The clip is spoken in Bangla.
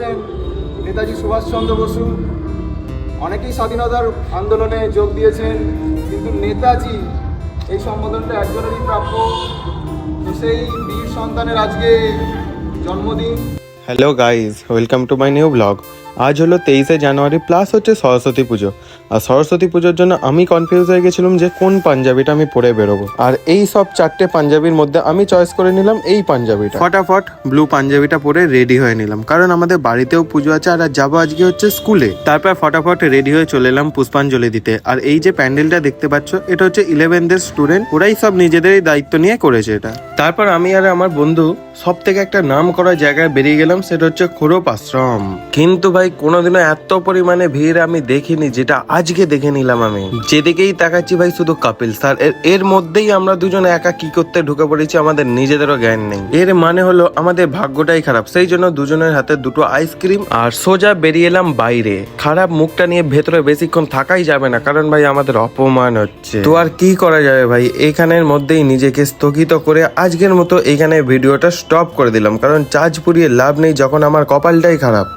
হচ্ছেন নেতাজি সুভাষচন্দ্র বসু। অনেকেই স্বাধীনতার আন্দোলনে যোগ দিয়েছেন, কিন্তু নেতাজি এই সম্বোধনটা একজনেরই প্রাপ্য। তো সেই বীর সন্তানের আজকে জন্মদিন। Hello guys, welcome to my new blog. আজ হলো 23শে জানুয়ারি, প্লাস হচ্ছে সরস্বতী পুজো। আর সরস্বতী পুজোর জন্য আমি কনফিউজ হয়ে গেছিলাম যে কোন পাঞ্জাবিটা আমি পরে বেরোবো। আর এই সব চারটে পাঞ্জাবির মধ্যে আমি চয়েস করে নিলাম এই পাঞ্জাবিটা। ফটাফট ব্লু পাঞ্জাবিটা পরে রেডি হয়ে নিলাম, কারণ আমাদের বাড়িতেও পুজো আছে আর যাবো আজকে হচ্ছে স্কুলে। তারপর ফটাফট রেডি হয়ে চলে এলাম পুষ্পাঞ্জলি দিতে। আর এই যে প্যান্ডেলটা দেখতে পাচ্ছ, এটা হচ্ছে 11th স্টুডেন্ট, ওরাই সব নিজেদেরই দায়িত্ব নিয়ে করেছে এটা। তারপর আমি আর আমার বন্ধু সব থেকে একটা নাম করা জায়গায় বেরিয়ে গেলাম, সেটা হচ্ছে খোরপ আশ্রম। কিন্তু ভাই কোনোদিনও এত পরিমাণে ভিড় আমি দেখিনি যেটা আজকে দেখে নিলাম। আমি যেদিকেই তাকাচ্ছি ভাই শুধু কাপিল স্যার। এর মধ্যেই আমরা দুজন একা কি করতে ঢুকে পড়েছি আমাদের নিজেদেরও জ্ঞান নেই। এর মানে হলো আমাদের ভাগ্যটাই খারাপ। সেই জন্য দুজনের হাতে দুটো আইসক্রিম আর সোজা বেরিয়ে এলাম বাইরে। খারাপ মুখটা নিয়ে ভেতরে বেশিক্ষণ থাকাই যাবে না, কারণ ভাই আমাদের অপমান হচ্ছে। তো আর কি করা যাবে ভাই, এখানের মধ্যেই নিজেকে স্থগিত করে আজকের মতো এখানে ভিডিওটা স্টপ করে দিলাম, কারণ চার্জ পুড়িয়ে লাভ নেই যখন আমার কপালটাই খারাপ।